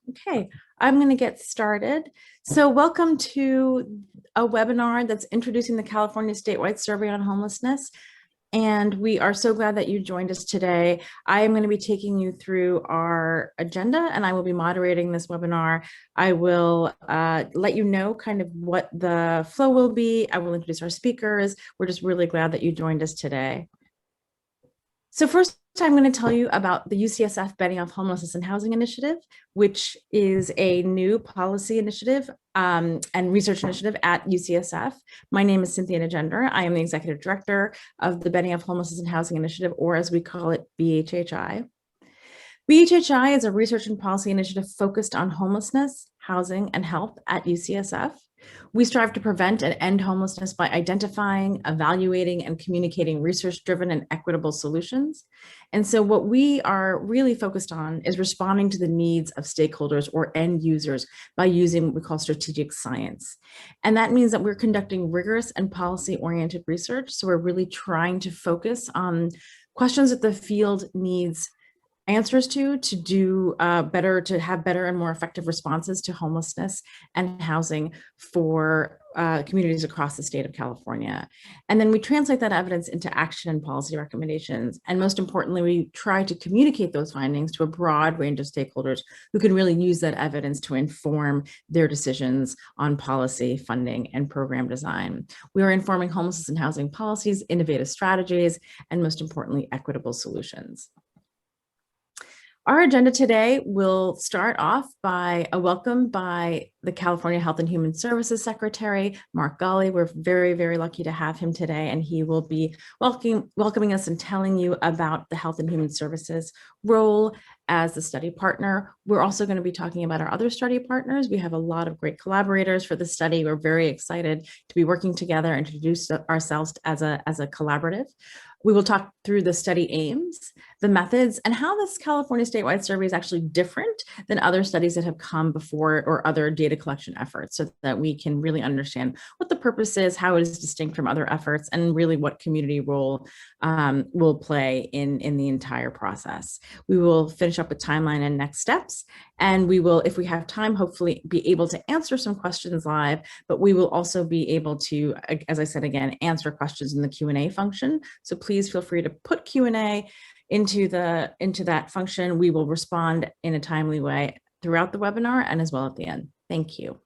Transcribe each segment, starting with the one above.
Okay, I'm going to get started. So welcome to a webinar that's introducing the California Statewide Survey on Homelessness. And we are so glad that you joined us today. I am going to be taking you through our agenda and I will be moderating this webinar. I will let you know kind of what the flow will be. I will introduce our speakers. We're just really glad that you joined us today. So first, I'm going to tell you about the UCSF Benioff Homelessness and Housing Initiative, which is a new policy initiative and research initiative at UCSF. My name is Cynthia Valley. I am the executive director of the Benioff Homelessness and Housing Initiative, or as we call it, BHHI. BHHI is a research and policy initiative focused on homelessness, housing, and health at UCSF. We strive to prevent and end homelessness by identifying, evaluating, and communicating research-driven and equitable solutions. And so what we are really focused on is responding to the needs of stakeholders or end users by using what we call strategic science. And that means that we're conducting rigorous and policy-oriented research. So we're really trying to focus on questions that the field needs answers to do better, to have better and more effective responses to homelessness and housing for communities across the state of California. And then we translate that evidence into action and policy recommendations. And most importantly, we try to communicate those findings to a broad range of stakeholders who can really use that evidence to inform their decisions on policy, funding, and program design. We are informing homelessness and housing policies, innovative strategies, and most importantly, equitable solutions. Our agenda today will start off by a welcome by the California Health and Human Services Secretary, Mark Golly. We're very, very lucky to have him today, and he will be welcoming us and telling you about the Health and Human Services role as the study partner. We're also going to be talking about our other study partners. We have a lot of great collaborators for the study. We're very excited to be working together and introduce ourselves as a collaborative. We will talk through the study aims, the methods, and how this California statewide survey is actually different than other studies that have come before or other data collection efforts, so that we can really understand what the purpose is, how it is distinct from other efforts, and really what community role will play in the entire process. We will finish up with timeline and next steps, and we will, if we have time, hopefully be able to answer some questions live, but we will also be able to, as I said again, answer questions in the Q&A function. So please feel free to put Q&A into that function. We will respond in a timely way throughout the webinar and as well at the end. Thank you.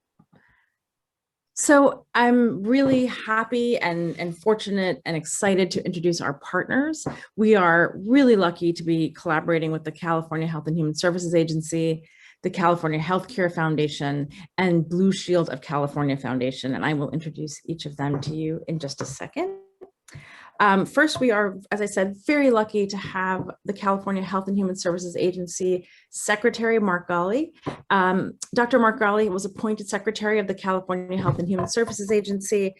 So I'm really happy and fortunate and excited to introduce our partners. We are really lucky to be collaborating with the California Health and Human Services Agency, the California Healthcare Foundation, and Blue Shield of California Foundation. And I will introduce each of them to you in just a second. First, we are, as I said, very lucky to have the California Health and Human Services Agency Secretary Mark Golly. Dr. Mark Golly was appointed Secretary of the California Health and Human Services Agency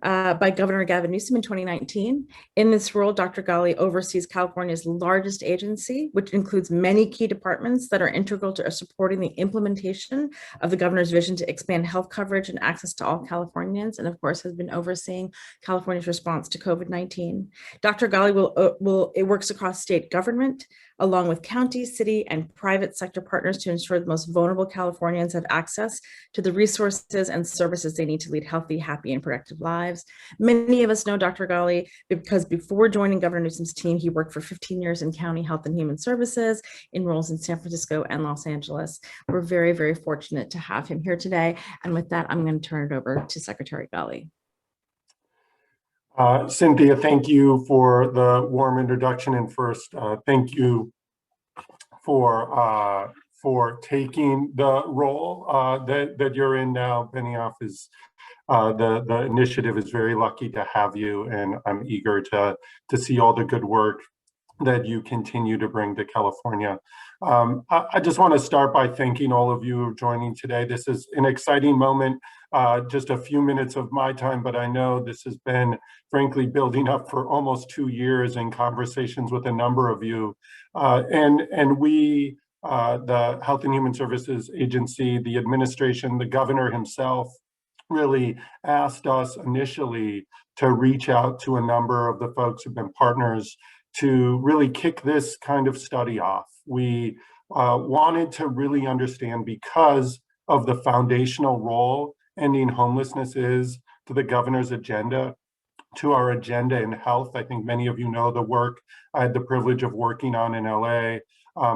by Governor Gavin Newsom in 2019. In this role, Dr. Ghaly oversees California's largest agency, which includes many key departments that are integral to supporting the implementation of the governor's vision to expand health coverage and access to all Californians, and of course has been overseeing California's response to COVID-19. Dr. Ghaly works across state government, along with county, city, and private sector partners to ensure the most vulnerable Californians have access to the resources and services they need to lead healthy, happy, and productive lives. Many of us know Dr. Ghaly because before joining Governor Newsom's team, he worked for 15 years in county health and human services in roles in San Francisco and Los Angeles. We're very, very fortunate to have him here today. And with that, I'm going to turn it over to Secretary Ghaly. Cynthia, thank you for the warm introduction, and first, thank you for taking the role that you're in now. Benioff is the initiative is very lucky to have you, and I'm eager to see all the good work that you continue to bring to California. I just want to start by thanking all of you joining today. This is an exciting moment. Just a few minutes of my time, but I know this has been, frankly, building up for almost 2 years in conversations with a number of you. And we, the Health and Human Services Agency, the administration, the governor himself, really asked us initially to reach out to a number of the folks who've been partners to really kick this kind of study off. We wanted to really understand, because of the foundational role ending homelessness is to the governor's agenda, to our agenda in health. I think many of you know the work I had the privilege of working on in LA,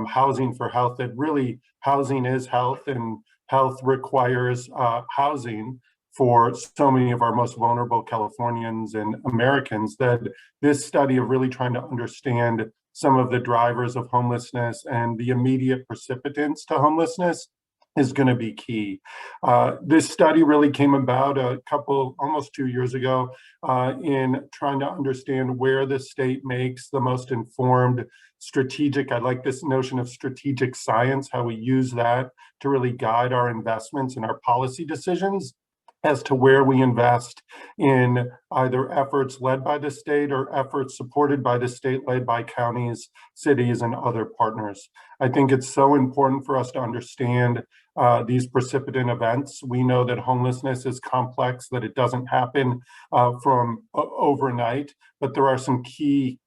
Housing for Health, that really housing is health, and health requires housing for so many of our most vulnerable Californians and Americans, that this study of really trying to understand some of the drivers of homelessness and the immediate precipitants to homelessness is going to be key. This study really came about almost 2 years ago, in trying to understand where the state makes the most informed strategic, I like this notion of strategic science, how we use that to really guide our investments and our policy decisions as to where we invest in either efforts led by the state or efforts supported by the state, led by counties, cities, and other partners. I think it's so important for us to understand these precipitant events. We know that homelessness is complex, that it doesn't happen from overnight, but there are some key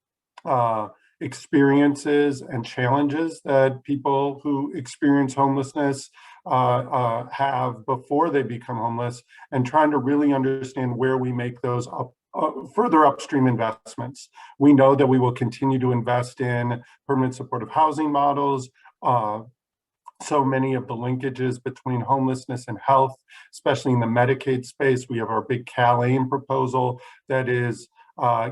experiences and challenges that people who experience homelessness have before they become homeless, and trying to really understand where we make those further upstream investments. We know that we will continue to invest in permanent supportive housing models. So many of the linkages between homelessness and health, especially in the Medicaid space. We have our big CalAIM proposal that is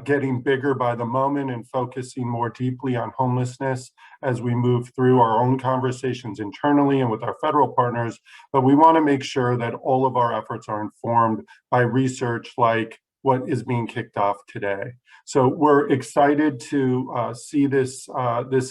getting bigger by the moment and focusing more deeply on homelessness as we move through our own conversations internally and with our federal partners. But we want to make sure that all of our efforts are informed by research like what is being kicked off today. So we're excited to see this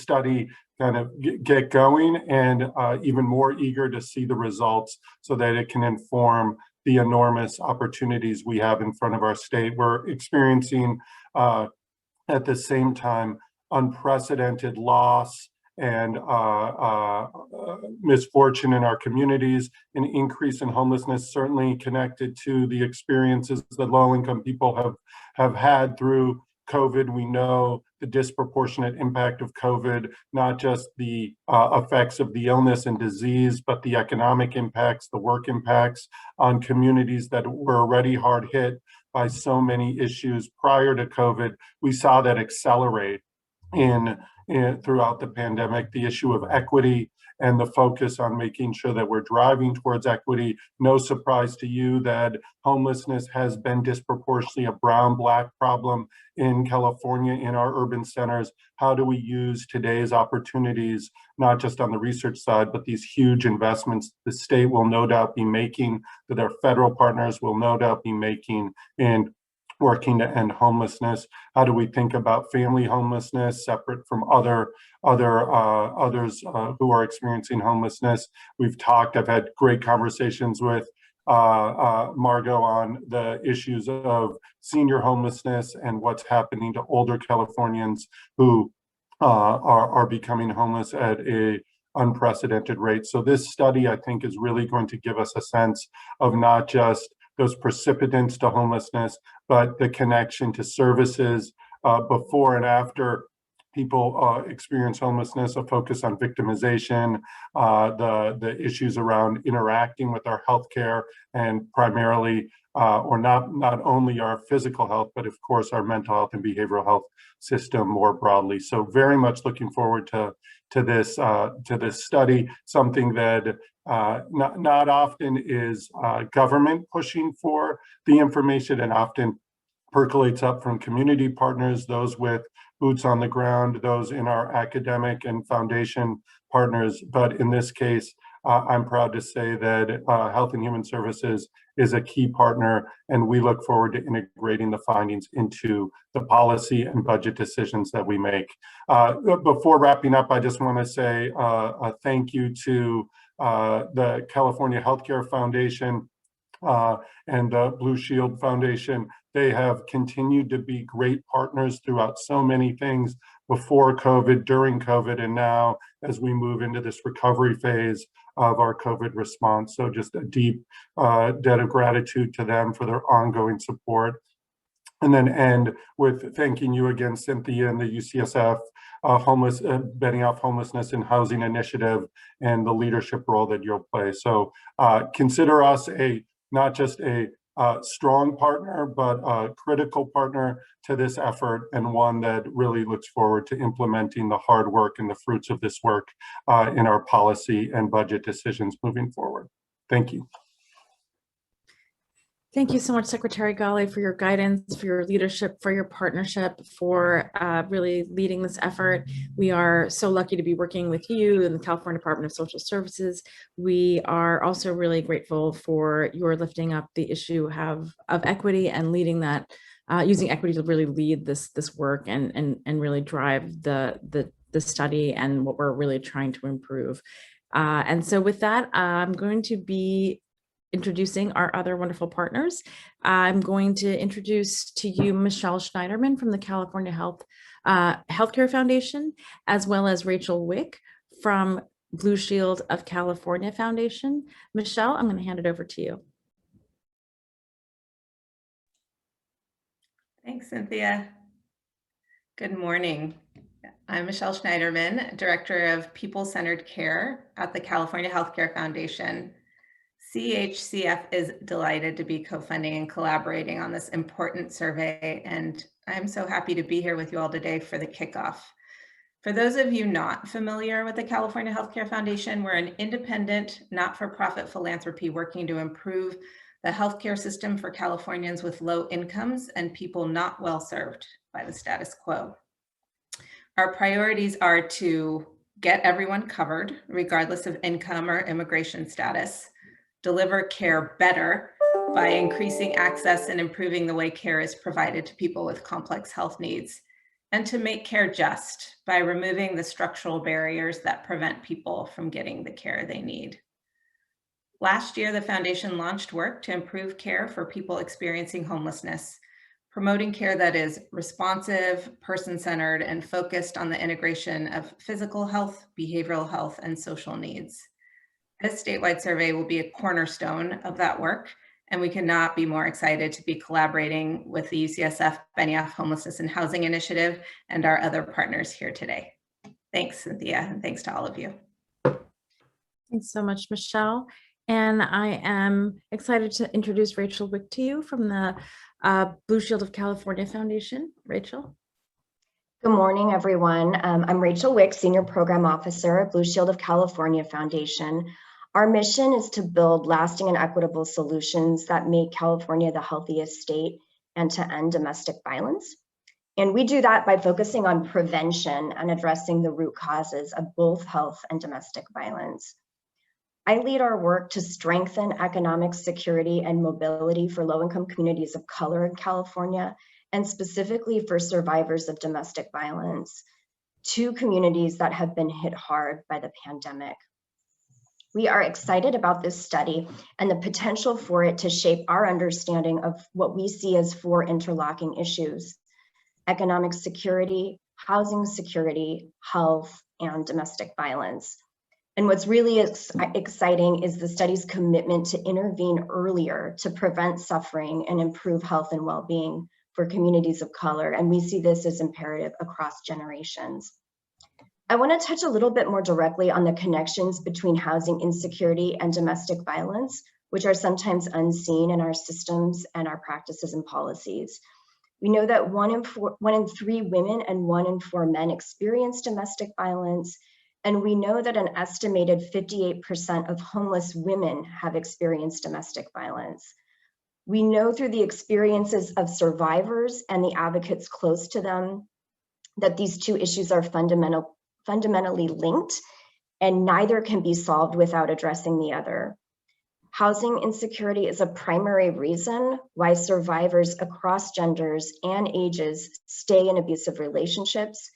study kind of get going, and even more eager to see the results so that it can inform the enormous opportunities we have in front of our state. We're experiencing at the same time unprecedented loss and misfortune in our communities, an increase in homelessness, certainly connected to the experiences that low-income people have had through COVID. We know the disproportionate impact of COVID, not just the effects of the illness and disease, but the economic impacts, the work impacts on communities that were already hard hit by so many issues prior to COVID. We saw that accelerate throughout the pandemic, the issue of equity and the focus on making sure that we're driving towards equity. No surprise to you that homelessness has been disproportionately a brown-black problem in California, in our urban centers. How do we use today's opportunities, not just on the research side, but these huge investments the state will no doubt be making, that our federal partners will no doubt be making in working to end homelessness? How do we think about family homelessness separate from others who are experiencing homelessness? I've had great conversations with Margot on the issues of senior homelessness and what's happening to older Californians who are becoming homeless at a unprecedented rate. So this study, I think, is really going to give us a sense of not just those precipitants to homelessness, but the connection to services before and after people experience homelessness, a focus on victimization, the issues around interacting with our healthcare, and primarily, or not only our physical health, but of course our mental health and behavioral health system more broadly. So very much looking forward to this study, something that not often is government pushing for the information, and often percolates up from community partners, those with boots on the ground, those in our academic and foundation partners. But in this case, I'm proud to say that Health and Human Services is a key partner, and we look forward to integrating the findings into the policy and budget decisions that we make. Before wrapping up, I just want to say a thank you to the California Healthcare Foundation and the Blue Shield Foundation. They have continued to be great partners throughout so many things before COVID, during COVID, and now as we move into this recovery phase of our COVID response. So just a deep debt of gratitude to them for their ongoing support. and then end with thanking you again, Cynthia, and the UCSF Benioff Homelessness and Housing Initiative and the leadership role that you'll play. So consider us not just a strong partner, but a critical partner to this effort, and one that really looks forward to implementing the hard work and the fruits of this work in our policy and budget decisions moving forward. Thank you. Thank you so much, Secretary Ghaly, for your guidance, for your leadership, for your partnership, for really leading this effort. We are so lucky to be working with you and the California Department of Social Services. We are also really grateful for your lifting up the issue of equity and leading that, using equity to really lead this work and really drive the study and what we're really trying to improve. And so with that, I'm going to be introducing our other wonderful partners. I'm going to introduce to you Michelle Schneiderman from the California Healthcare Foundation, as well as Rachel Wick from Blue Shield of California Foundation. Michelle, I'm going to hand it over to you. Thanks, Cynthia. Good morning. I'm Michelle Schneiderman, Director of People-Centered Care at the California Healthcare Foundation. CHCF is delighted to be co-funding and collaborating on this important survey, and I'm so happy to be here with you all today for the kickoff. For those of you not familiar with the California Healthcare Foundation, we're an independent, not-for-profit philanthropy working to improve the healthcare system for Californians with low incomes and people not well served by the status quo. Our priorities are to get everyone covered, regardless of income or immigration status, deliver care better by increasing access and improving the way care is provided to people with complex health needs, and to make care just by removing the structural barriers that prevent people from getting the care they need. Last year, the foundation launched work to improve care for people experiencing homelessness, promoting care that is responsive, person-centered, and focused on the integration of physical health, behavioral health, and social needs. This statewide survey will be a cornerstone of that work, and we could not be more excited to be collaborating with the UCSF Benioff Homelessness and Housing Initiative and our other partners here today. Thanks, Cynthia, and thanks to all of you. Thanks so much, Michelle. And I am excited to introduce Rachel Wick to you from the Blue Shield of California Foundation. Rachel. Good morning, everyone. I'm Rachel Wick, Senior Program Officer at Blue Shield of California Foundation. Our mission is to build lasting and equitable solutions that make California the healthiest state and to end domestic violence. And we do that by focusing on prevention and addressing the root causes of both health and domestic violence. I lead our work to strengthen economic security and mobility for low-income communities of color in California, and specifically for survivors of domestic violence, two communities that have been hit hard by the pandemic. We are excited about this study and the potential for it to shape our understanding of what we see as four interlocking issues: economic security, housing security, health, and domestic violence. And what's really exciting is the study's commitment to intervene earlier to prevent suffering and improve health and well-being for communities of color. And we see this as imperative across generations. I want to touch a little bit more directly on the connections between housing insecurity and domestic violence, which are sometimes unseen in our systems and our practices and policies. We know that one in 3 women and 1 in 4 men experience domestic violence. And we know that an estimated 58% of homeless women have experienced domestic violence. We know through the experiences of survivors and the advocates close to them that these two issues are fundamentally linked, and neither can be solved without addressing the other. Housing insecurity is a primary reason why survivors across genders and ages stay in abusive relationships,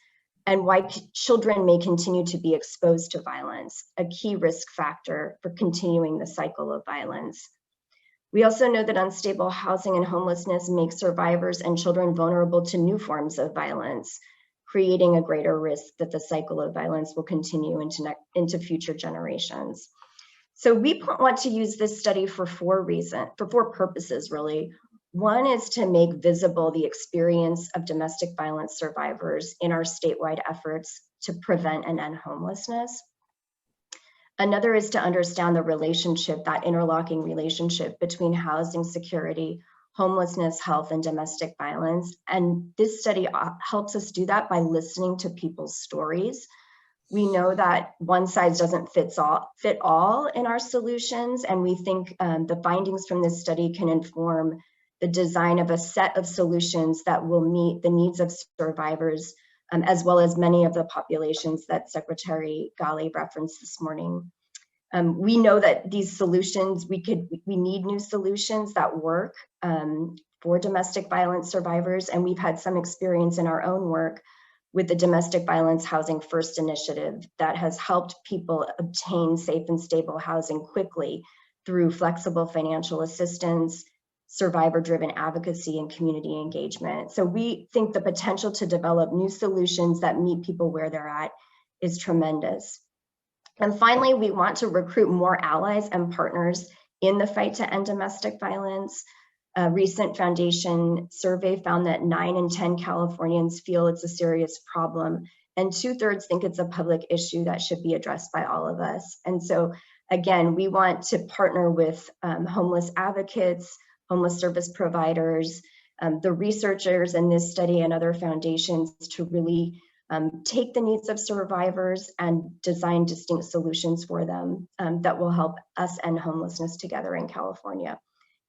and why children may continue to be exposed to violence, a key risk factor for continuing the cycle of violence. We also know that unstable housing and homelessness make survivors and children vulnerable to new forms of violence, creating a greater risk that the cycle of violence will continue into future generations. So we want to use this study for 4 purposes, really. One is to make visible the experience of domestic violence survivors in our statewide efforts to prevent and end homelessness. Another is to understand the relationship, that interlocking relationship between housing security, homelessness, health, and domestic violence. And this study helps us do that by listening to people's stories. We know that one size doesn't fit all in our solutions, and we think the findings from this study can inform the design of a set of solutions that will meet the needs of survivors, as well as many of the populations that Secretary Ghaly referenced this morning. We know that these solutions, we need new solutions that work for domestic violence survivors, and we've had some experience in our own work with the Domestic Violence Housing First initiative that has helped people obtain safe and stable housing quickly through flexible financial assistance, survivor-driven advocacy, and community engagement. So we think the potential to develop new solutions that meet people where they're at is tremendous. And finally, we want to recruit more allies and partners in the fight to end domestic violence. A recent foundation survey found that 9 in 10 Californians feel it's a serious problem, and 2/3 think it's a public issue that should be addressed by all of us. And so again, we want to partner with homeless advocates, homeless service providers, the researchers in this study and other foundations to really take the needs of survivors and design distinct solutions for them that will help us end homelessness together in California,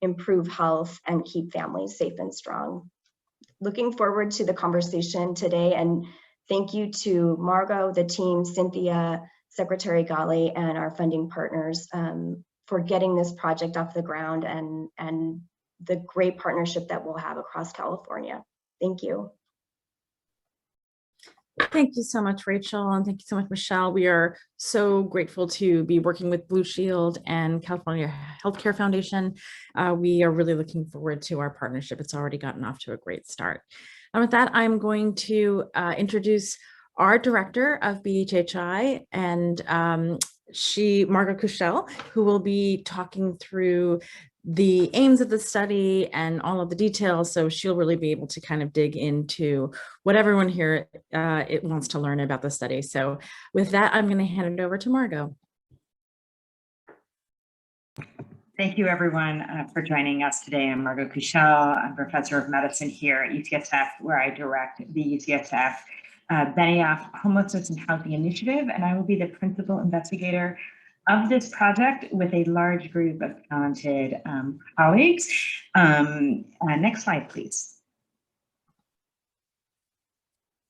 improve health, and keep families safe and strong. Looking forward to the conversation today, and thank you to Margot, the team, Cynthia, Secretary Ghaly, and our funding partners for getting this project off the ground and the great partnership that we'll have across California. Thank you. Thank you so much, Rachel, and thank you so much, Michelle. We are so grateful to be working with Blue Shield and California Healthcare Foundation. We are really looking forward to our partnership. It's already gotten off to a great start. And with that, I'm going to introduce our director of BHHI, and Margot Kushel, who will be talking through the aims of the study and all of the details. So she'll really be able to kind of dig into what everyone here it wants to learn about the study. So with that, I'm going to hand it over to Margot. Thank you, everyone, for joining us today. I'm Margot Kushel. I'm professor of medicine here at UCSF, where I direct the UCSF Benioff Homelessness and Housing Initiative, and I will be the principal investigator of this project with a large group of talented colleagues. Next slide, please.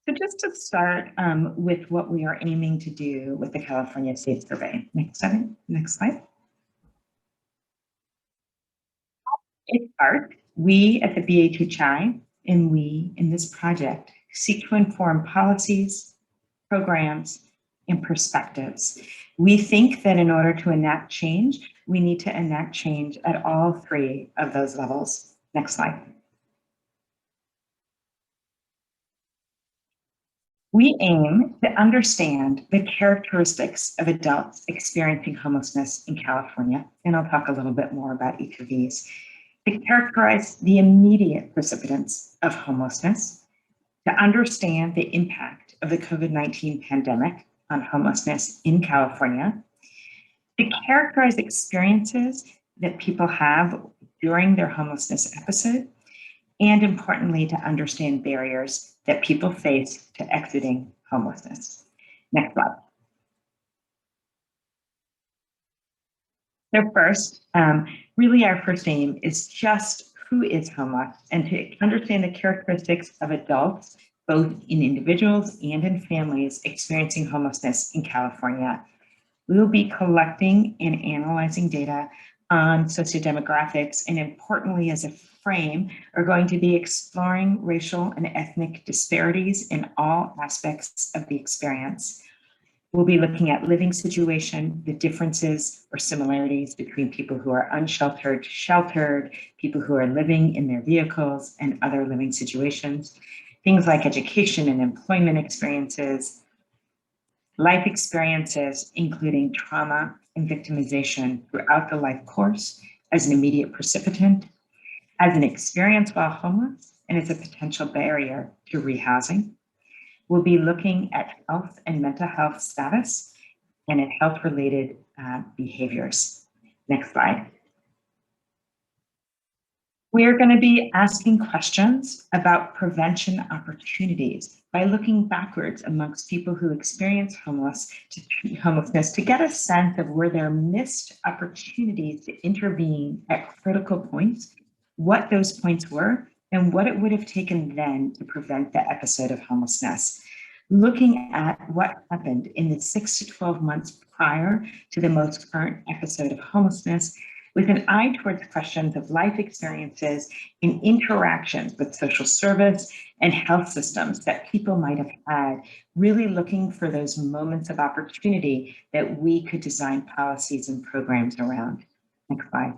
So just to start with what we are aiming to do with the California State Survey. Next slide. It starts, we at the BHHI and we in this project seek to inform policies, programs, and perspectives. We think that in order to enact change, we need to enact change at all 3 of those levels. Next slide. We aim to understand the characteristics of adults experiencing homelessness in California, and I'll talk a little bit more about each of these, to characterize the immediate precipitants of homelessness, to understand the impact of the COVID-19 pandemic on homelessness in California, to characterize experiences that people have during their homelessness episode, and importantly, to understand barriers that people face to exiting homelessness. Next slide. So first, really our first aim is just who is homeless and to understand the characteristics of adults, both in individuals and in families experiencing homelessness in California. We will be collecting and analyzing data on sociodemographics, and importantly, as a frame, are going to be exploring racial and ethnic disparities in all aspects of the experience. We'll be looking at living situation, the differences or similarities between people who are unsheltered, sheltered, people who are living in their vehicles, and other living situations. Things like education and employment experiences, life experiences, including trauma and victimization throughout the life course as an immediate precipitant, as an experience while homeless and as a potential barrier to rehousing. We'll be looking at health and mental health status and at health-related behaviors. Next slide. We're going to be asking questions about prevention opportunities by looking backwards amongst people who experience homelessness to get a sense of where there are missed opportunities to intervene at critical points, what those points were, and what it would have taken then to prevent the episode of homelessness. Looking at what happened in the 6 to 12 months prior to the most current episode of homelessness, with an eye towards questions of life experiences and interactions with social service and health systems that people might have had, really looking for those moments of opportunity that we could design policies and programs around. Next slide.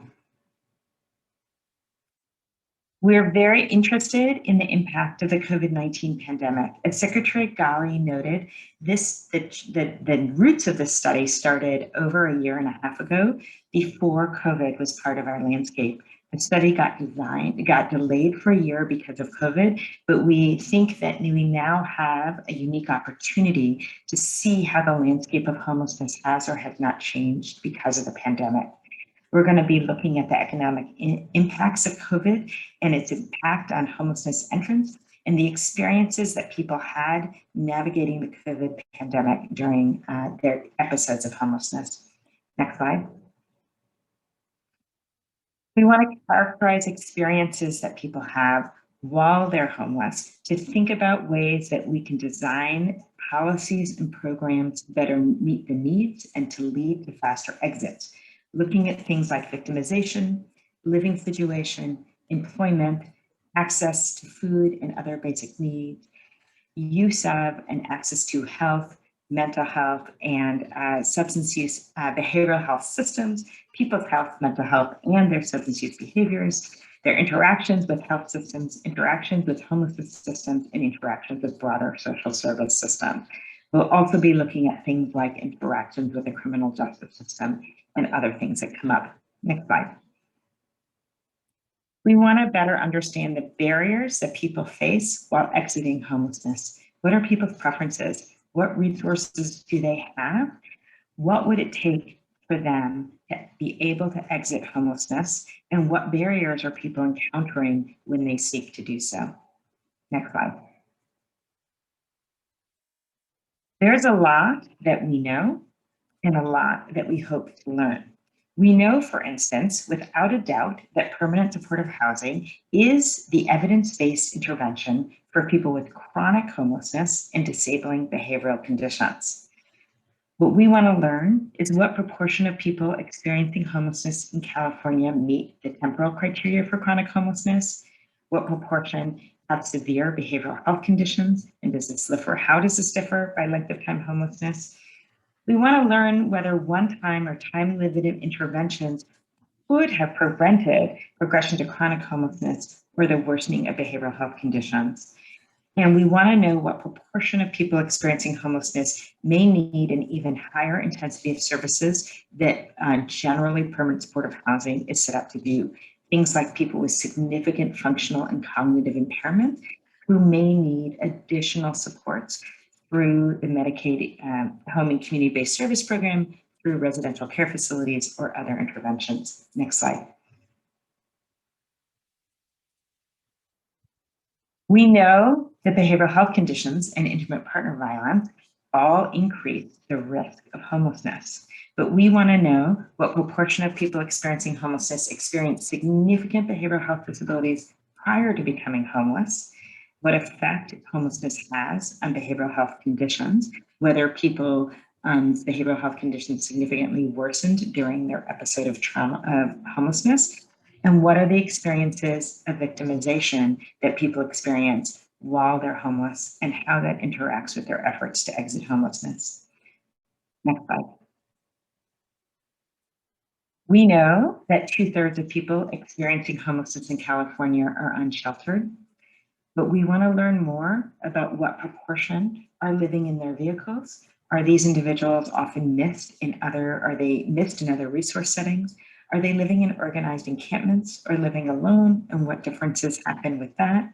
We're very interested in the impact of the COVID-19 pandemic. As Secretary Ghaly noted, the roots of this study started over a year and a half ago, before COVID was part of our landscape. The study got delayed for a year because of COVID, but we think that we now have a unique opportunity to see how the landscape of homelessness has or has not changed because of the pandemic. We're going to be looking at the economic impacts of COVID and its impact on homelessness entrants and the experiences that people had navigating the COVID pandemic during their episodes of homelessness. Next slide. We want to characterize experiences that people have while they're homeless to think about ways that we can design policies and programs that better meet the needs and to lead to faster exits. Looking at things like victimization, living situation, employment, access to food and other basic needs, use of and access to health, mental health, and substance use behavioral health systems, people's health, mental health, and their substance use behaviors, their interactions with health systems, interactions with homelessness systems, and interactions with broader social service systems. We'll also be looking at things like interactions with the criminal justice system and other things that come up. Next slide. We want to better understand the barriers that people face while exiting homelessness. What are people's preferences? What resources do they have? What would it take for them to be able to exit homelessness? And what barriers are people encountering when they seek to do so? Next slide. There's a lot that we know and a lot that we hope to learn. We know, for instance, without a doubt, that permanent supportive housing is the evidence-based intervention for people with chronic homelessness and disabling behavioral conditions. What we want to learn is what proportion of people experiencing homelessness in California meet the temporal criteria for chronic homelessness, what proportion have severe behavioral health conditions, and how does this differ by length of time homelessness? We want to learn whether one-time or time-limited interventions would have prevented progression to chronic homelessness or the worsening of behavioral health conditions. And we want to know what proportion of people experiencing homelessness may need an even higher intensity of services that generally permanent supportive housing is set up to do. Things like people with significant functional and cognitive impairment who may need additional supports through the Medicaid home and community-based service program, through residential care facilities or other interventions. Next slide. We know that behavioral health conditions and intimate partner violence all increase the risk of homelessness, but we want to know what proportion of people experiencing homelessness experience significant behavioral health disabilities prior to becoming homeless, what effect homelessness has on behavioral health conditions, whether people's behavioral health conditions significantly worsened during their episode of homelessness, and what are the experiences of victimization that people experience while they're homeless and how that interacts with their efforts to exit homelessness. Next slide. We know that 2/3 of people experiencing homelessness in California are unsheltered, but we want to learn more about what proportion are living in their vehicles. Are these individuals often missed in other resource settings? Are they living in organized encampments or living alone, and what differences happen with that?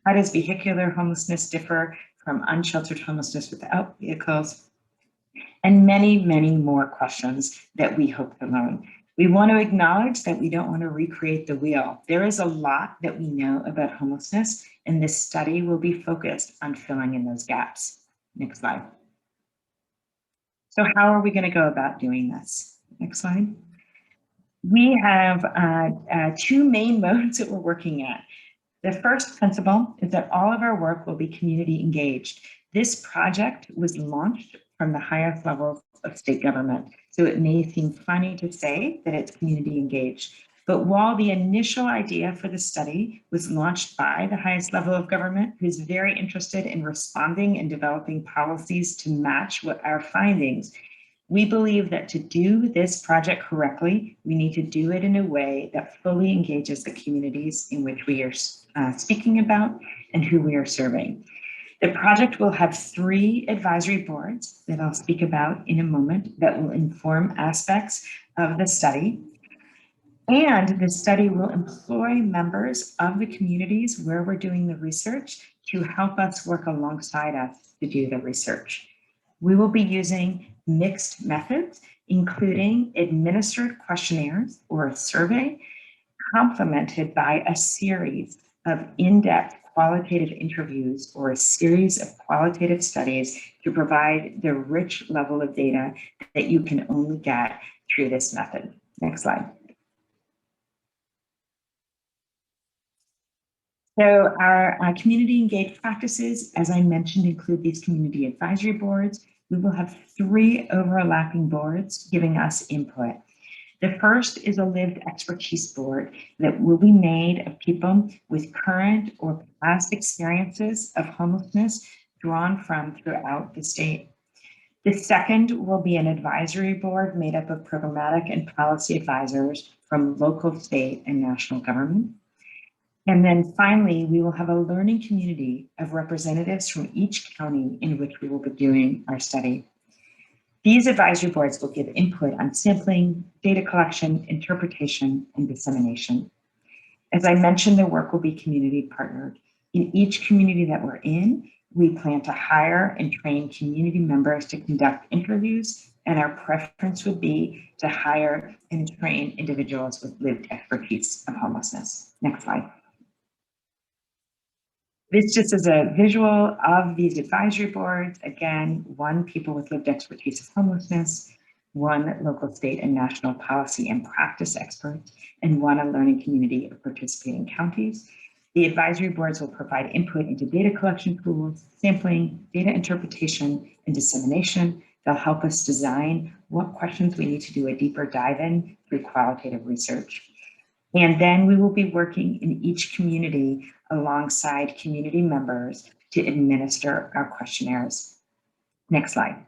How does vehicular homelessness differ from unsheltered homelessness without vehicles? And many, many more questions that we hope to learn. We want to acknowledge that we don't want to recreate the wheel. There is a lot that we know about homelessness, and this study will be focused on filling in those gaps. Next slide. So how are we going to go about doing this? Next slide. We have two main modes that we're working at. The first principle is that all of our work will be community engaged. This project was launched from the highest levels of state government, so it may seem funny to say that it's community engaged. But while the initial idea for the study was launched by the highest level of government, who's very interested in responding and developing policies to match what our findings, we believe that to do this project correctly, we need to do it in a way that fully engages the communities in which we are speaking about and who we are serving. The project will have 3 advisory boards that I'll speak about in a moment that will inform aspects of the study. And the study will employ members of the communities where we're doing the research to help us work alongside us to do the research. We will be using mixed methods, including administered questionnaires or a survey, complemented by a series of in-depth qualitative interviews or a series of qualitative studies to provide the rich level of data that you can only get through this method. Next slide. So our community engaged practices, as I mentioned, include these community advisory boards. We will have 3 overlapping boards giving us input. The first is a lived expertise board that will be made of people with current or past experiences of homelessness drawn from throughout the state. The second will be an advisory board made up of programmatic and policy advisors from local, state, and national government. And then finally, we will have a learning community of representatives from each county in which we will be doing our study. These advisory boards will give input on sampling, data collection, interpretation, and dissemination. As I mentioned, the work will be community partnered. In each community that we're in, we plan to hire and train community members to conduct interviews, and our preference would be to hire and train individuals with lived expertise of homelessness. Next slide. This just is a visual of these advisory boards. Again, 1 people with lived expertise of homelessness, 1 local, state, and national policy and practice experts, and 1 a learning community of participating counties. The advisory boards will provide input into data collection tools, sampling, data interpretation, and dissemination. They'll help us design what questions we need to do a deeper dive in through qualitative research. And then we will be working in each community alongside community members to administer our questionnaires. Next slide.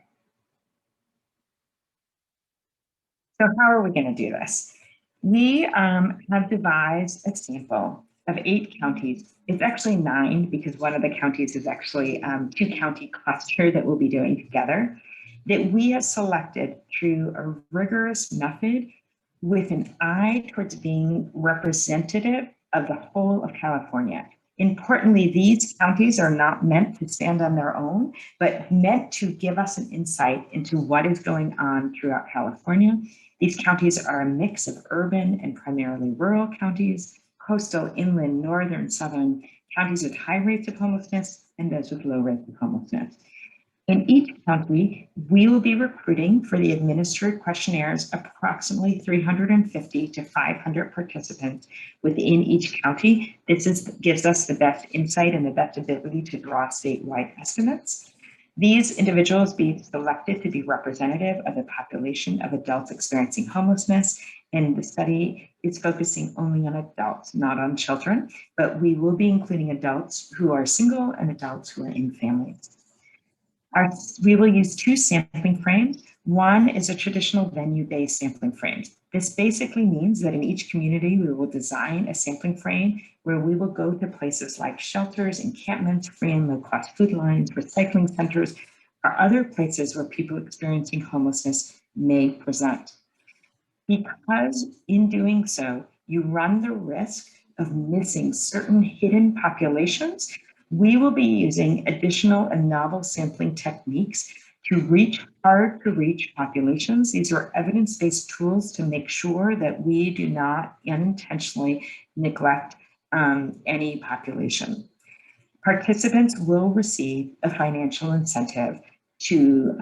So how are we going to do this? We have devised a sample of 8 counties. It's actually 9 because one of the counties is actually 2-county cluster that we'll be doing together, that we have selected through a rigorous method with an eye towards being representative of the whole of California. Importantly, these counties are not meant to stand on their own, but meant to give us an insight into what is going on throughout California. These counties are a mix of urban and primarily rural counties, coastal, inland, northern, southern, counties with high rates of homelessness, and those with low rates of homelessness. In each county, we will be recruiting for the administered questionnaires approximately 350 to 500 participants within each county. This gives us the best insight and the best ability to draw statewide estimates. These individuals be selected to be representative of the population of adults experiencing homelessness, and the study is focusing only on adults, not on children, but we will be including adults who are single and adults who are in families. We will use 2 sampling frames. One is a traditional venue-based sampling frame. This basically means that in each community, we will design a sampling frame where we will go to places like shelters, encampments, free and low-cost food lines, recycling centers, or other places where people experiencing homelessness may present. Because in doing so, you run the risk of missing certain hidden populations, we will be using additional and novel sampling techniques to reach hard to reach populations. These are evidence-based tools to make sure that we do not unintentionally neglect any population. Participants will receive a financial incentive to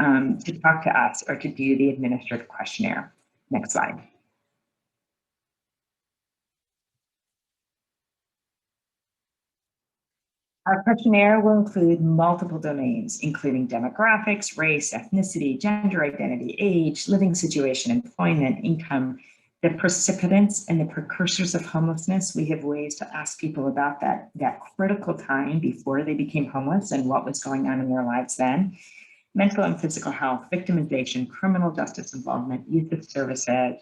talk to us or to do the administered questionnaire. Next slide. Our questionnaire will include multiple domains, including demographics, race, ethnicity, gender identity, age, living situation, employment, income, the precipitants and the precursors of homelessness. We have ways to ask people about that critical time before they became homeless and what was going on in their lives then. Mental and physical health, victimization, criminal justice involvement, youth of services.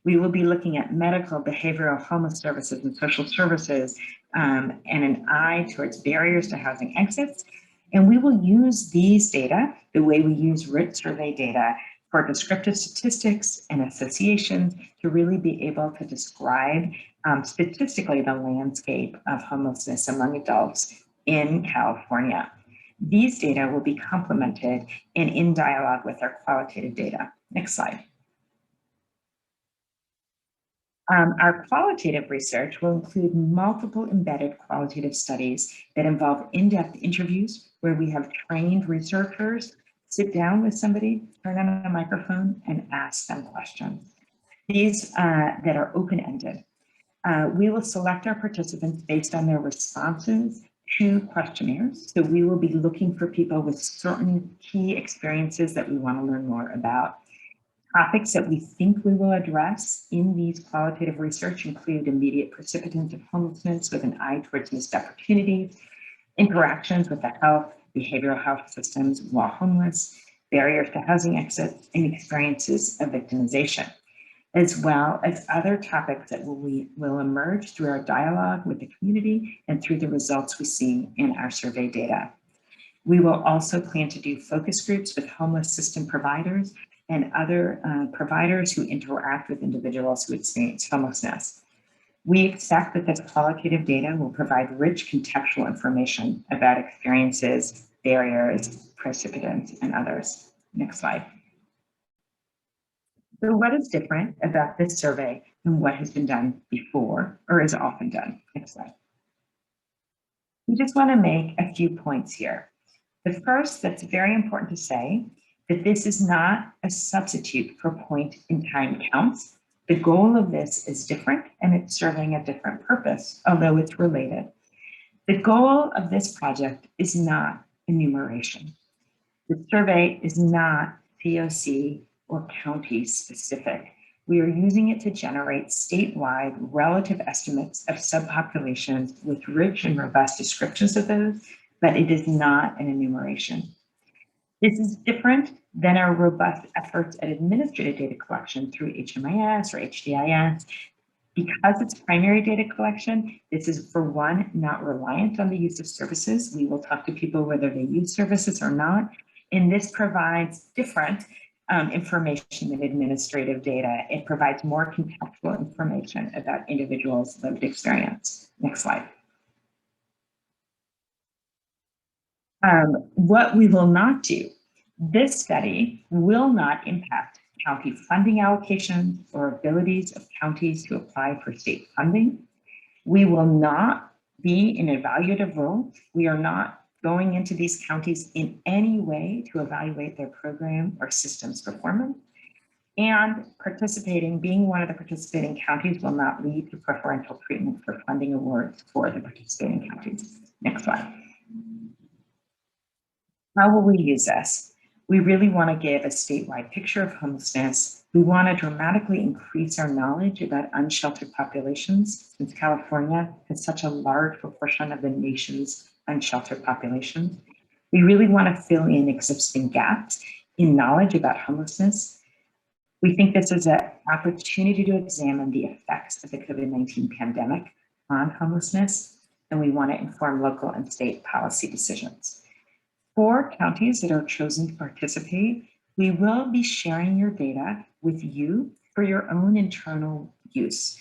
We will be looking at medical, behavioral, homeless services, and social services, and an eye towards barriers to housing exits. And we will use these data the way we use rich survey data for descriptive statistics and associations to really be able to describe statistically the landscape of homelessness among adults in California. These data will be complemented and in dialogue with our qualitative data. Next slide. Our qualitative research will include multiple embedded qualitative studies that involve in-depth interviews where we have trained researchers sit down with somebody, turn on a microphone, and ask them questions. These that are open-ended. We will select our participants based on their responses to questionnaires. So we will be looking for people with certain key experiences that we want to learn more about. Topics that we think we will address in these qualitative research include immediate precipitants of homelessness with an eye towards missed opportunities, interactions with the health, behavioral health systems while homeless, barriers to housing exits, and experiences of victimization, as well as other topics that will emerge through our dialogue with the community and through the results we see in our survey data. We will also plan to do focus groups with homeless system providers and other providers who interact with individuals who experience homelessness. We expect that this qualitative data will provide rich contextual information about experiences, barriers, precipitants, and others. Next slide. So what is different about this survey than what has been done before or is often done? Next slide. We just want to make a few points here. The first that's very important to say that this is not a substitute for point-in-time counts. The goal of this is different and it's serving a different purpose, although it's related. The goal of this project is not enumeration. The survey is not COC or county specific. We are using it to generate statewide relative estimates of subpopulations with rich and robust descriptions of those, but it is not an enumeration. This is different than our robust efforts at administrative data collection through HMIS or HDIS. Because it's primary data collection, this is, for one, not reliant on the use of services. We will talk to people whether they use services or not. And this provides different information than administrative data. It provides more contextual information about individuals' lived experience. Next slide. What we will not do, this study will not impact county funding allocations or abilities of counties to apply for state funding. We will not be an evaluative role. We are not going into these counties in any way to evaluate their program or systems performance. And being one of the participating counties will not lead to preferential treatment for funding awards for the participating counties. Next slide. How will we use this? We really want to give a statewide picture of homelessness. We want to dramatically increase our knowledge about unsheltered populations, since California has such a large proportion of the nation's unsheltered population. We really want to fill in existing gaps in knowledge about homelessness. We think this is an opportunity to examine the effects of the COVID-19 pandemic on homelessness, and we want to inform local and state policy decisions. For counties that are chosen to participate, we will be sharing your data with you for your own internal use.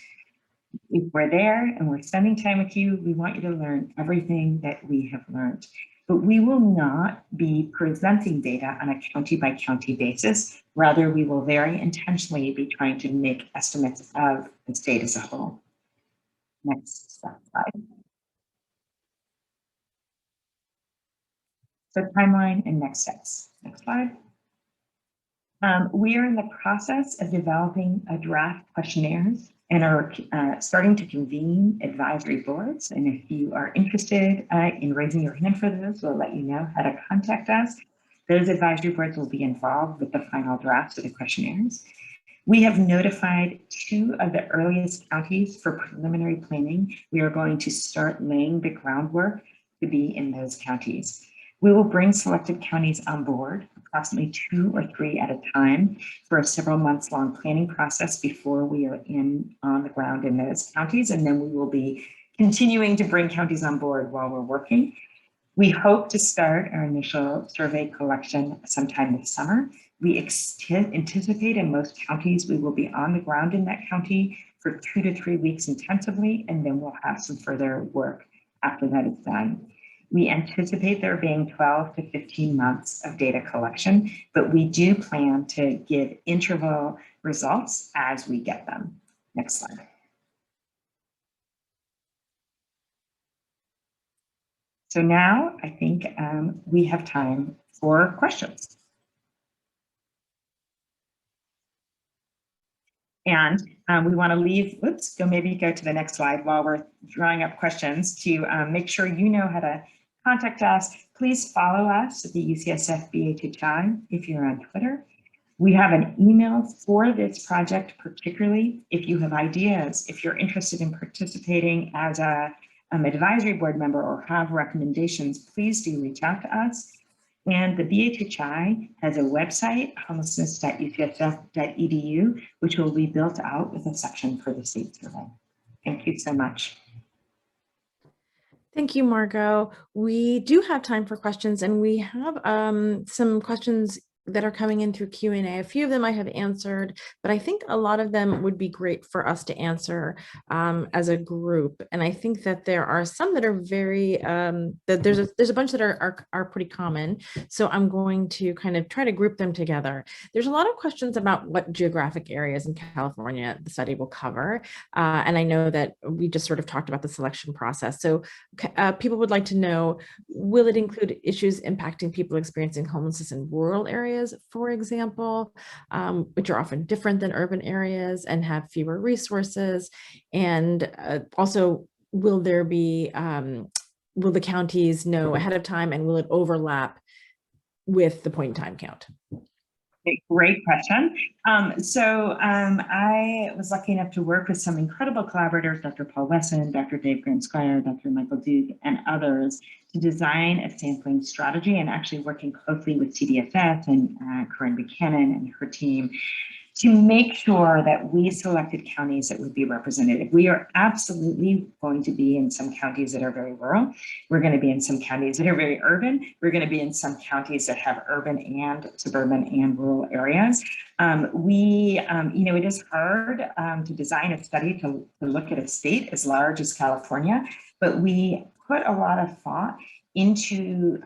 If we're there and we're spending time with you, we want you to learn everything that we have learned. But we will not be presenting data on a county by county basis. Rather, we will very intentionally be trying to make estimates of the state as a whole. Next slide. So timeline and next steps. Next slide. We are in the process of developing a draft questionnaires and are starting to convene advisory boards. And if you are interested in raising your hand for those, we'll let you know how to contact us. Those advisory boards will be involved with the final drafts of the questionnaires. We have notified 2 of the earliest counties for preliminary planning. We are going to start laying the groundwork to be in those counties. We will bring selected counties on board, approximately 2 or 3 at a time, for a several months long planning process before we are on the ground in those counties. And then we will be continuing to bring counties on board while we're working. We hope to start our initial survey collection sometime this summer. We anticipate in most counties we will be on the ground in that county for 2 to 3 weeks intensively, and then we'll have some further work after that is done. We anticipate there being 12 to 15 months of data collection, but we do plan to give interval results as we get them. Next slide. So now I think we have time for questions. And we want to leave, maybe go to the next slide while we're drawing up questions to make sure you know how to contact us. Please follow us at the UCSF BHHI if you're on Twitter. We have an email for this project, particularly if you have ideas, if you're interested in participating as a advisory board member or have recommendations, please do reach out to us. And the BHHI has a website, homelessness.ucsf.edu, which will be built out with a section for the state survey. Thank you so much. Thank you, Margot. We do have time for questions, and we have some questions that are coming in through Q&A. A few of them I have answered, but I think a lot of them would be great for us to answer as a group. And I think that there are some that are very, that there's a bunch that are pretty common. So I'm going to kind of try to group them together. There's a lot of questions about what geographic areas in California the study will cover. And I know that we just sort of talked about the selection process. So people would like to know, will it include issues impacting people experiencing homelessness in rural areas, for example, which are often different than urban areas and have fewer resources? And also, will there be, will the counties know ahead of time, and will it overlap with the point in time count? Great question. I was lucky enough to work with some incredible collaborators, Dr. Paul Wesson, Dr. Dave Grant-Squire, Dr. Michael Duke, and others, to design a sampling strategy, and actually working closely with CDSS and Corinne Buchanan and her team to make sure that we selected counties that would be representative. We are absolutely going to be in some counties that are very rural. We're going to be in some counties that are very urban. We're going to be in some counties that have urban and suburban and rural areas. It is hard to design a study to look at a state as large as California, but we put a lot of thought into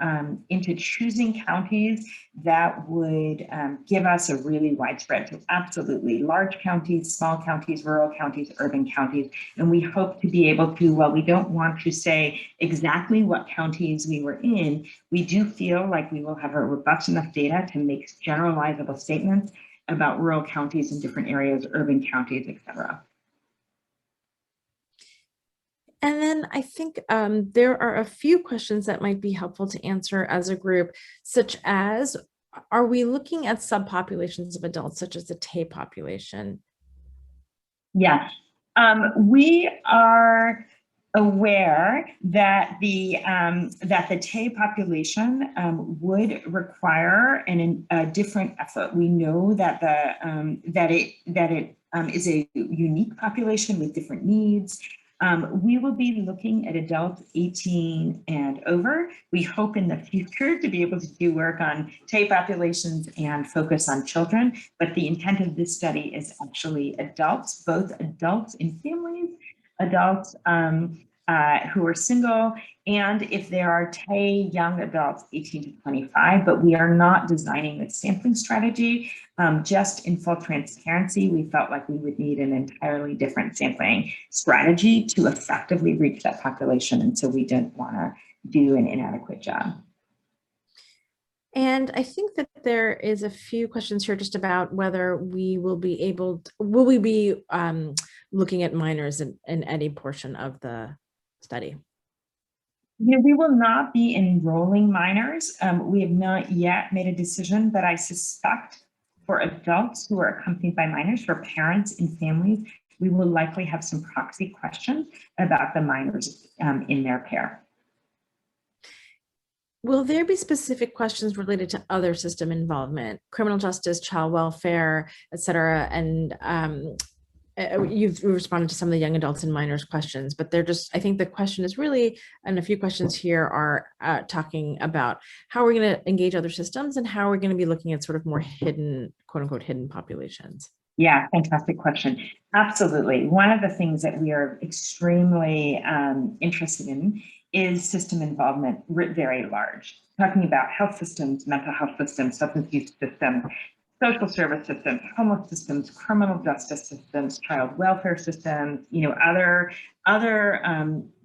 choosing counties that would give us a really widespread. So absolutely, large counties, small counties, rural counties, urban counties. And we hope to be able to, while we don't want to say exactly what counties we were in, we do feel like we will have a robust enough data to make generalizable statements about rural counties in different areas, urban counties, et cetera. And then I think there are a few questions that might be helpful to answer as a group, such as, are we looking at subpopulations of adults, such as the TAY population? Yeah, we are aware that the TAY population would require a different effort. We know that it is a unique population with different needs. We will be looking at adults 18 and over. We hope in the future to be able to do work on TAE populations and focus on children, but the intent of this study is actually adults, both adults in families, adults who are single, and if there are TAE young adults 18 to 25, but we are not designing the sampling strategy. Just in full transparency, we felt like we would need an entirely different sampling strategy to effectively reach that population, and so we didn't want to do an inadequate job. And I think that there is a few questions here just about whether we will be able to, will we be looking at minors in any portion of the study? We will not be enrolling minors. We have not yet made a decision, but I suspect for adults who are accompanied by minors, for parents and families, we will likely have some proxy questions about the minors in their care. Will there be specific questions related to other system involvement, criminal justice, child welfare, et cetera? And you've responded to some of the young adults and minors questions, but they're just, I think the question is really, and a few questions here are talking about how we're going to engage other systems and how we're going to be looking at sort of more hidden, quote unquote, hidden populations. Yeah, fantastic question. Absolutely. One of the things that we are extremely interested in is system involvement writ very large, talking about health systems, mental health systems, substance use systems, social service systems, homeless systems, criminal justice systems, child welfare systems, other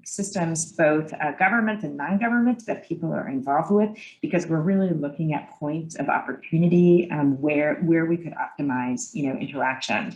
systems, both government and non-government that people are involved with, because we're really looking at points of opportunity where we could optimize, interaction.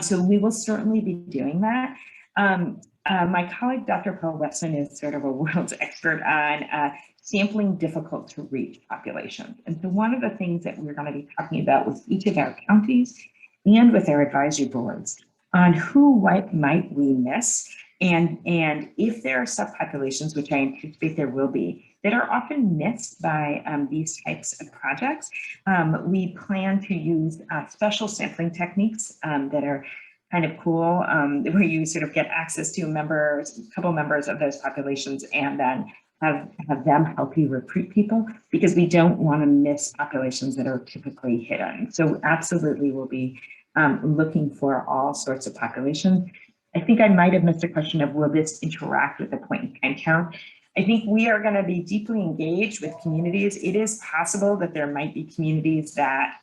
So we will certainly be doing that. My colleague, Dr. Paul Wesson, is sort of a world's expert on sampling difficult to reach populations. And so one of the things that we're going to be talking about with each of our counties and with our advisory boards on who might we miss, and if there are subpopulations, which I anticipate there will be, that are often missed by these types of projects. We plan to use special sampling techniques that are kind of cool, where you sort of get access to a couple members of those populations and then have them help you recruit people, because we don't want to miss populations that are typically hidden. So absolutely we'll be looking for all sorts of populations. I think I might have missed a question of, will this interact with the point in time count? I think we are going to be deeply engaged with communities. It is possible that there might be communities that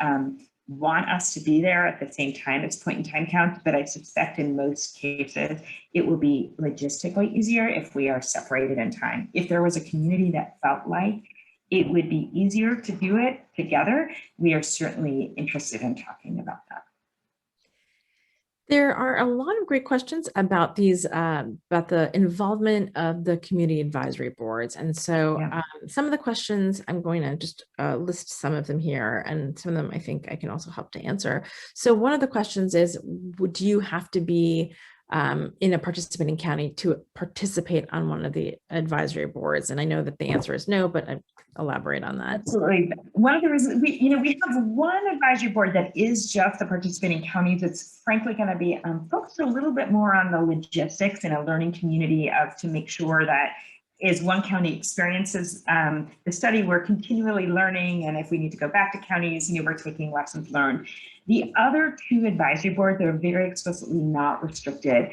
want us to be there at the same time as point in time count, but I suspect in most cases it will be logistically easier if we are separated in time. If there was a community that felt like it would be easier to do it together, we are certainly interested in talking about that. There are a lot of great questions about these, about the involvement of the community advisory boards. And so some of the questions, I'm going to just list some of them here, and some of them I think I can also help to answer. So one of the questions is, would you have to be in a participating county to participate on one of the advisory boards? And I know that the answer is no, but I elaborate on that. Absolutely. One of the reasons we have one advisory board that is just the participating counties. It's frankly going to be focused a little bit more on the logistics and a learning community to make sure that as one county experiences the study, we're continually learning, and if we need to go back to counties, we're taking lessons learned. The other two advisory boards are very explicitly not restricted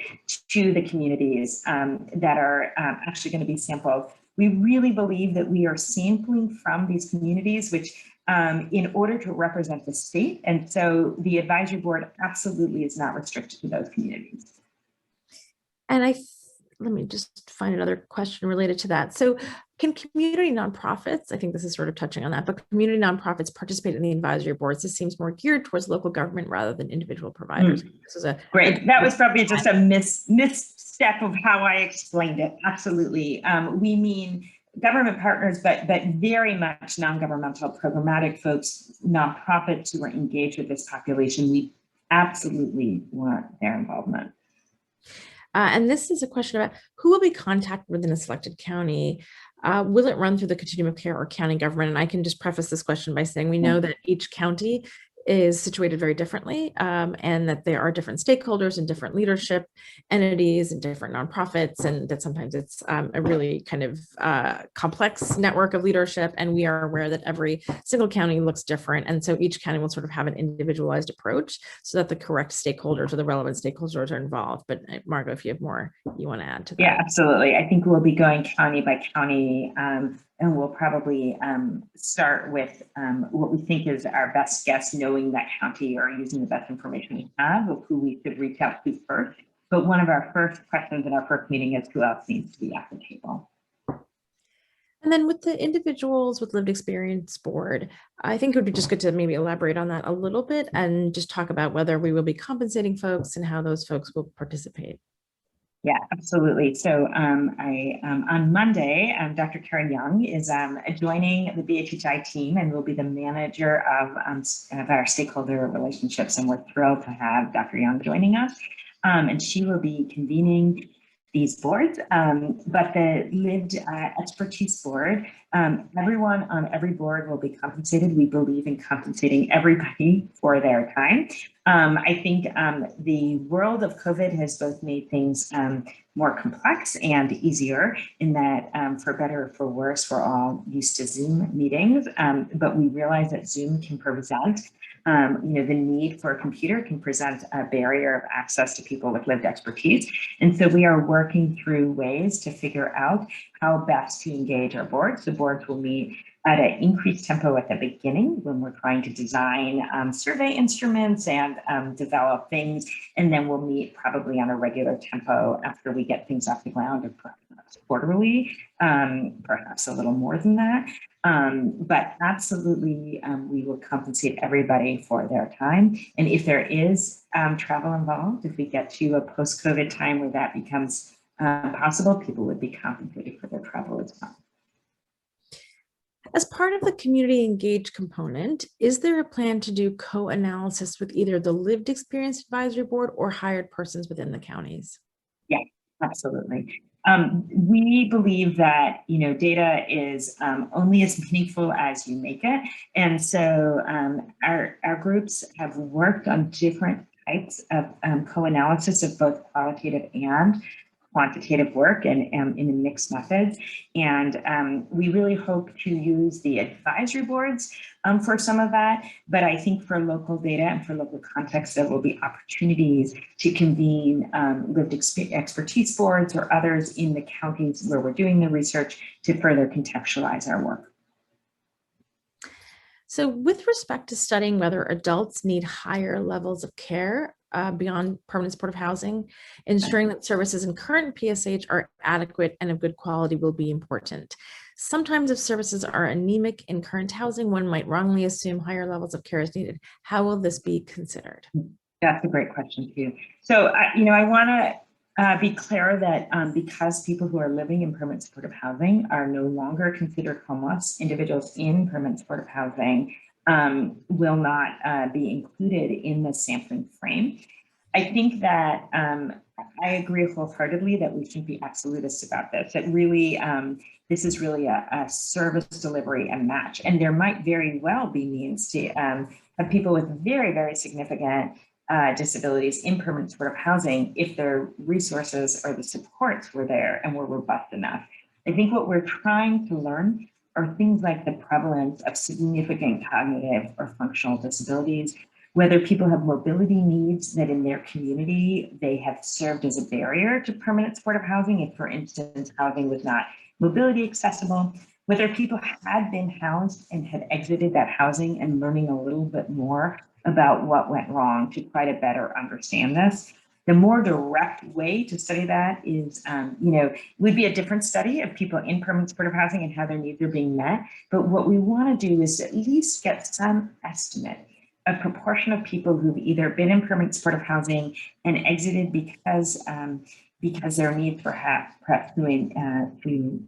to the communities that are actually going to be sampled. We really believe that we are sampling from these communities, which in order to represent the state. And so the advisory board absolutely is not restricted to those communities. And let me just find another question related to that. So can community nonprofits, I think this is sort of touching on that, but community nonprofits participate in the advisory boards? This seems more geared towards local government rather than individual providers. This is great. That was probably just a misstep of how I explained it. Absolutely. We mean government partners, but very much non-governmental programmatic folks, nonprofits who are engaged with this population. We absolutely want their involvement. And this is a question about who will be contacted within a selected county. Will it run through the Continuum of Care or county government? And I can just preface this question by saying we know that each county is situated very differently, and that there are different stakeholders and different leadership entities and different nonprofits, and that sometimes it's a really kind of complex network of leadership, and we are aware that every single county looks different, and so each county will sort of have an individualized approach so that the correct stakeholders or the relevant stakeholders are involved. But Margot, if you have more you want to add to that. Yeah, absolutely. I think we'll be going county by county, and we'll probably start with what we think is our best guess, knowing that county or using the best information we have of who we should reach out to first. But one of our first questions in our first meeting is who else needs to be at the table. And then with the individuals with lived experience board, I think it would be just good to maybe elaborate on that a little bit and just talk about whether we will be compensating folks and how those folks will participate. Yeah, absolutely. So on Monday, Dr. Karen Young is joining the BHHI team and will be the manager of our stakeholder relationships. And we're thrilled to have Dr. Young joining us. And she will be convening these boards, but the lived expertise board, everyone on every board will be compensated. We believe in compensating everybody for their time. I think the world of COVID has both made things more complex and easier in that for better or for worse, we're all used to Zoom meetings, but we realize that Zoom can present the need for a computer can present a barrier of access to people with lived expertise. And so we are working through ways to figure out how best to engage our boards. The boards will meet at an increased tempo at the beginning when we're trying to design survey instruments and develop things. And then we'll meet probably on a regular tempo after we get things off the ground, or perhaps quarterly, perhaps a little more than that. But absolutely, we will compensate everybody for their time. And if there is travel involved, if we get to a post-COVID time where that becomes possible, people would be compensated for their travel as well. As part of the community engaged component, is there a plan to do co-analysis with either the lived experience advisory board or hired persons within the counties? Yeah, absolutely. We believe that data is only as meaningful as you make it, and so our groups have worked on different types of co-analysis of both qualitative and quantitative work and in a mixed methods. And we really hope to use the advisory boards for some of that. But I think for local data and for local context, there will be opportunities to convene lived expertise boards or others in the counties where we're doing the research to further contextualize our work. So with respect to studying whether adults need higher levels of care beyond permanent supportive housing, ensuring that services in current PSH are adequate and of good quality will be important. Sometimes if services are anemic in current housing, one might wrongly assume higher levels of care is needed. How will this be considered? That's a great question too. So, I want to be clear that because people who are living in permanent supportive housing are no longer considered homeless, individuals in permanent supportive housing will not be included in the sampling frame. I think that I agree wholeheartedly that we shouldn't be absolutist about this. That really, this is really a service delivery and match. And there might very well be means to have people with very, very significant disabilities in permanent supportive housing if their resources or the supports were there and were robust enough. I think what we're trying to learn are things like the prevalence of significant cognitive or functional disabilities, whether people have mobility needs that in their community they have served as a barrier to permanent supportive housing, if for instance housing was not mobility accessible, whether people had been housed and had exited that housing and learning a little bit more about what went wrong to try to better understand this. The more direct way to study that is, would be a different study of people in permanent supportive housing and how their needs are being met. But what we want to do is at least get some estimate of proportion of people who've either been in permanent supportive housing and exited because their needs perhaps to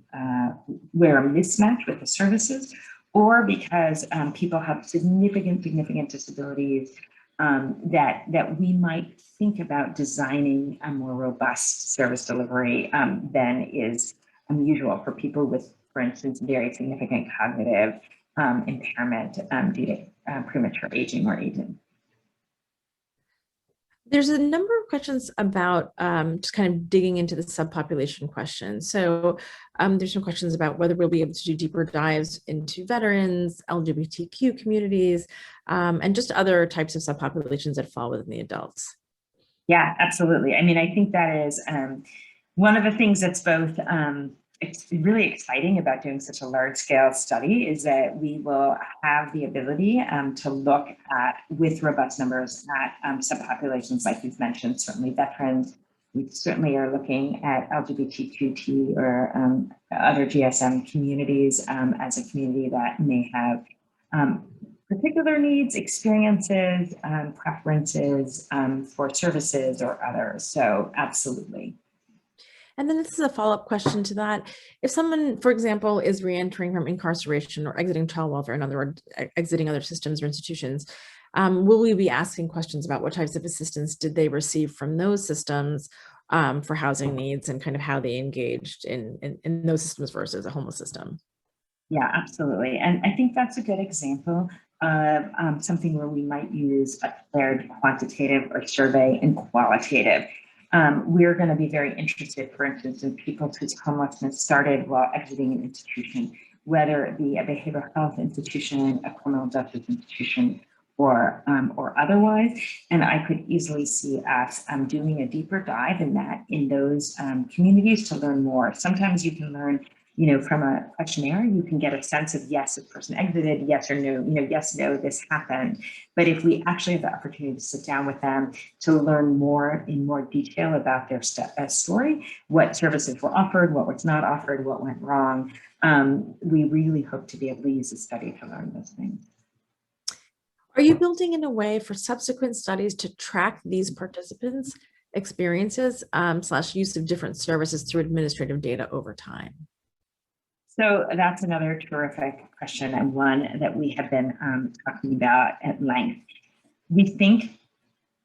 were a mismatch with the services, or because people have significant disabilities that we might think about designing a more robust service delivery than is unusual for people with, for instance, very significant cognitive impairment due to premature aging or aging. There's a number of questions about just kind of digging into the subpopulation question. So there's some questions about whether we'll be able to do deeper dives into veterans, LGBTQ communities, and just other types of subpopulations that fall within the adults. Yeah, absolutely. I mean, I think that is one of the things that's both it's really exciting about doing such a large scale study is that we will have the ability to look at, with robust numbers, at subpopulations like you've mentioned, certainly veterans. We certainly are looking at LGBTQT or other GSM communities as a community that may have particular needs, experiences, preferences for services or others. So absolutely. And then this is a follow-up question to that. If someone, for example, is reentering from incarceration or exiting child welfare, in other words, exiting other systems or institutions, will we be asking questions about what types of assistance did they receive from those systems for housing needs and kind of how they engaged in those systems versus a homeless system? Yeah, absolutely. And I think that's a good example of something where we might use a paired quantitative or survey and qualitative. We're going to be very interested, for instance, in people whose homelessness started while exiting an institution, whether it be a behavioral health institution, a criminal justice institution, or otherwise. And I could easily see us doing a deeper dive in those communities to learn more. Sometimes you can learn, from a questionnaire, you can get a sense of, yes, this person exited, yes or no, yes, no, this happened. But if we actually have the opportunity to sit down with them to learn more in more detail about their story, what services were offered, what was not offered, what went wrong, we really hope to be able to use the study to learn those things. Are you building in a way for subsequent studies to track these participants' experiences / use of different services through administrative data over time? So that's another terrific question, and one that we have been talking about at length. We think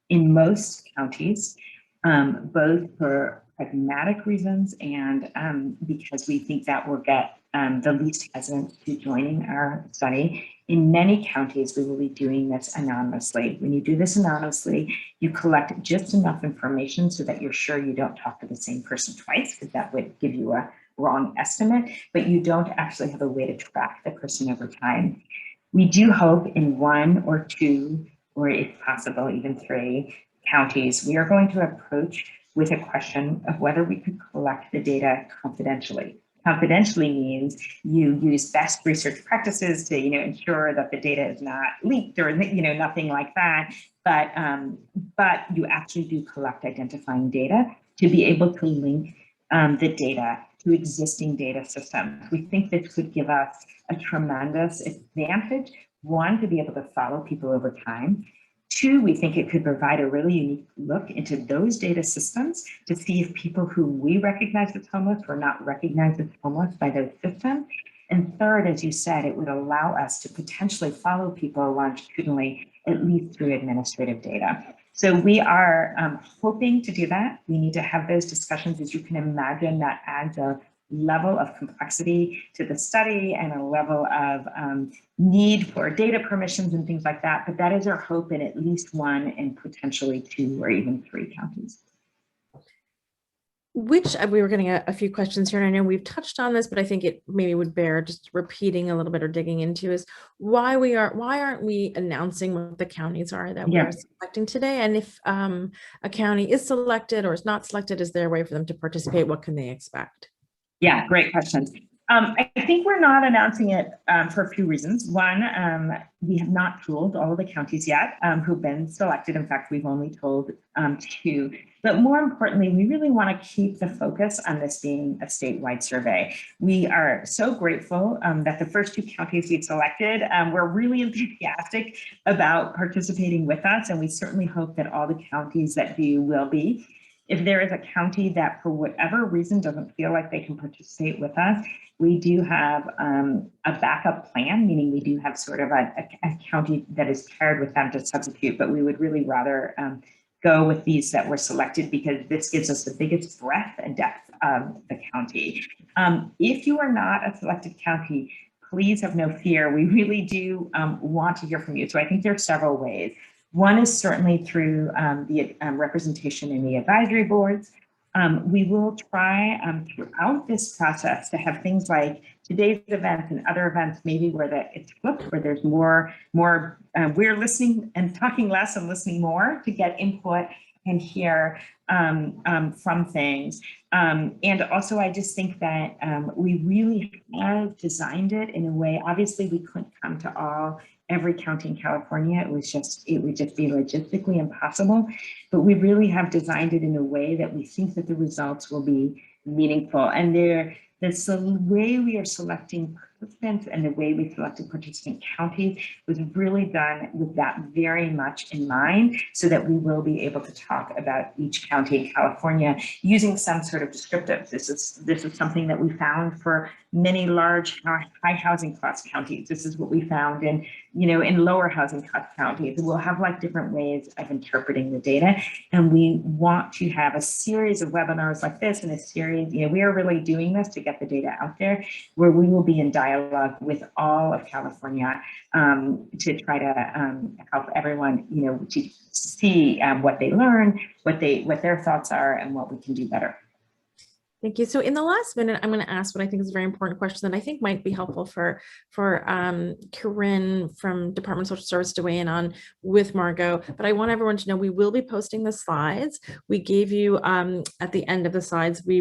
in most counties, both for pragmatic reasons and because we think that will get the least hesitant to joining our study, in many counties, we will be doing this anonymously. When you do this anonymously, you collect just enough information so that you're sure you don't talk to the same person twice, because that would give you a wrong estimate, but you don't actually have a way to track the person over time. We do hope in 1 or 2, or if possible, even 3 counties, we are going to approach with a question of whether we could collect the data confidentially. Confidentially means you use best research practices to, ensure that the data is not leaked or, nothing like that. But you actually do collect identifying data to be able to link the data to existing data systems. We think this could give us a tremendous advantage. 1, to be able to follow people over time. 2, we think it could provide a really unique look into those data systems to see if people who we recognize as homeless were not recognized as homeless by those systems. And 3rd, as you said, it would allow us to potentially follow people longitudinally, at least through administrative data. So we are hoping to do that. We need to have those discussions. As you can imagine, that adds a level of complexity to the study and a level of need for data permissions and things like that. But that is our hope in at least 1 and potentially 2 or even 3 counties. Which we were getting a few questions here, and I know we've touched on this, but I think it maybe would bear just repeating a little bit or digging into is why aren't we announcing what the counties are that we're selecting today? And if a county is selected or is not selected, is there a way for them to participate? What can they expect? Yeah, great questions. I think we're not announcing it for a few reasons. 1, we have not told all of the counties yet who've been selected. In fact, we've only told 2. But more importantly, we really want to keep the focus on this being a statewide survey. We are so grateful that the first 2 counties we've selected were really enthusiastic about participating with us, and we certainly hope that all the counties that do will be. If there is a county that for whatever reason doesn't feel like they can participate with us, we do have a backup plan, meaning we do have sort of a county that is paired with them to substitute, but we would really rather go with these that were selected because this gives us the biggest breadth and depth of the county. If you are not a selected county, please have no fear. We really do want to hear from you. So I think there are several ways. One is certainly through the representation in the advisory boards. We will try throughout this process to have things like today's events and other events, maybe where it's flipped, where there's more we're listening and talking less and listening more to get input and hear from things. And also, I just think that we really have designed it in a way. Obviously, we couldn't come to every county in California. It would just be logistically impossible. But we really have designed it in a way that we think that the results will be meaningful. And the way we are selecting participants and the way we selected participant counties was really done with that very much in mind, so that we will be able to talk about each county in California using some sort of descriptive. This is something that we found for many large high housing cost counties. This is what we found in lower housing cost counties. We'll have like different ways of interpreting the data, and we want to have a series of webinars like this, and a series, we are really doing this to get the data out there, where we will be in dialogue with all of California to try to help everyone, to see what they learn, what their thoughts are, and what we can do better. Thank you. So in the last minute, I'm going to ask what I think is a very important question that I think might be helpful for Corinne from Department of Social Services to weigh in on with Margot. But I want everyone to know we will be posting the slides. We gave you at the end of the slides, we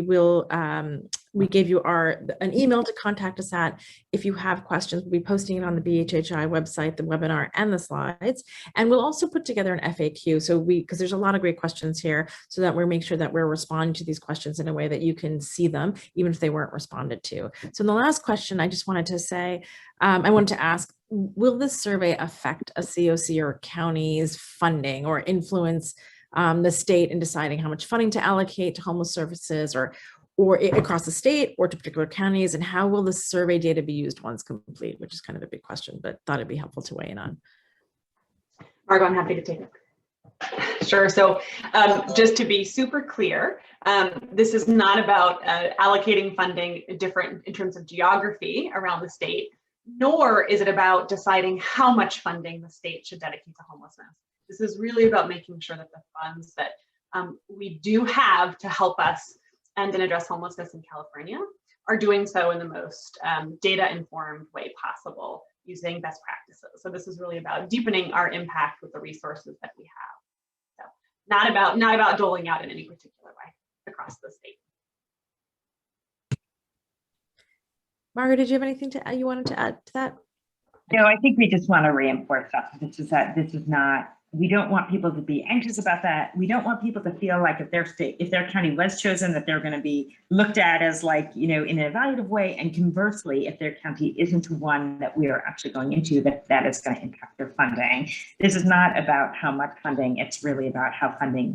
gave you an email to contact us at if you have questions. We'll be posting it on the BHHI website, the webinar and the slides. And we'll also put together an FAQ. So because there's a lot of great questions here, so that we'll make sure that we're responding to these questions in a way that you can see them, even if they weren't responded to. So in the last question, I just wanted to say, I wanted to ask, will this survey affect a COC or county's funding or influence the state in deciding how much funding to allocate to homeless services or across the state or to particular counties? And how will the survey data be used once complete, which is kind of a big question, but thought it'd be helpful to weigh in on. Margot, I'm happy to take it. Sure. So just to be super clear, this is not about allocating funding different in terms of geography around the state, nor is it about deciding how much funding the state should dedicate to homelessness. This is really about making sure that the funds that we do have to help us end and address homelessness in California are doing so in the most data-informed way possible, using best practices. So this is really about deepening our impact with the resources that we have. So not about doling out in any particular way across the state. Margaret, did you have anything you wanted to add to that? No, I think we just want to reinforce that this is not. We don't want people to be anxious about that. We don't want people to feel like if their county was chosen, that they're going to be looked at as like, in an evaluative way. And conversely, if their county isn't one that we are actually going into, that is going to impact their funding. This is not about how much funding. It's really about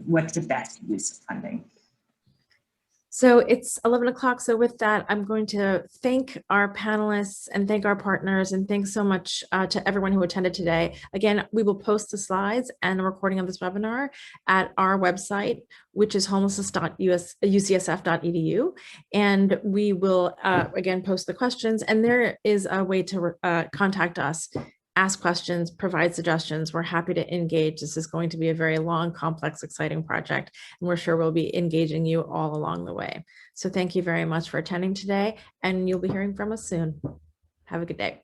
what's the best use of funding. So it's 11 o'clock. So with that, I'm going to thank our panelists and thank our partners, and thanks so much to everyone who attended today. Again, we will post the slides and a recording of this webinar at our website, which is homelessness.ucsf.edu. And we will, again, post the questions. And there is a way to contact us, ask questions, provide suggestions. We're happy to engage. This is going to be a very long, complex, exciting project, and we're sure we'll be engaging you all along the way. So thank you very much for attending today, and you'll be hearing from us soon. Have a good day.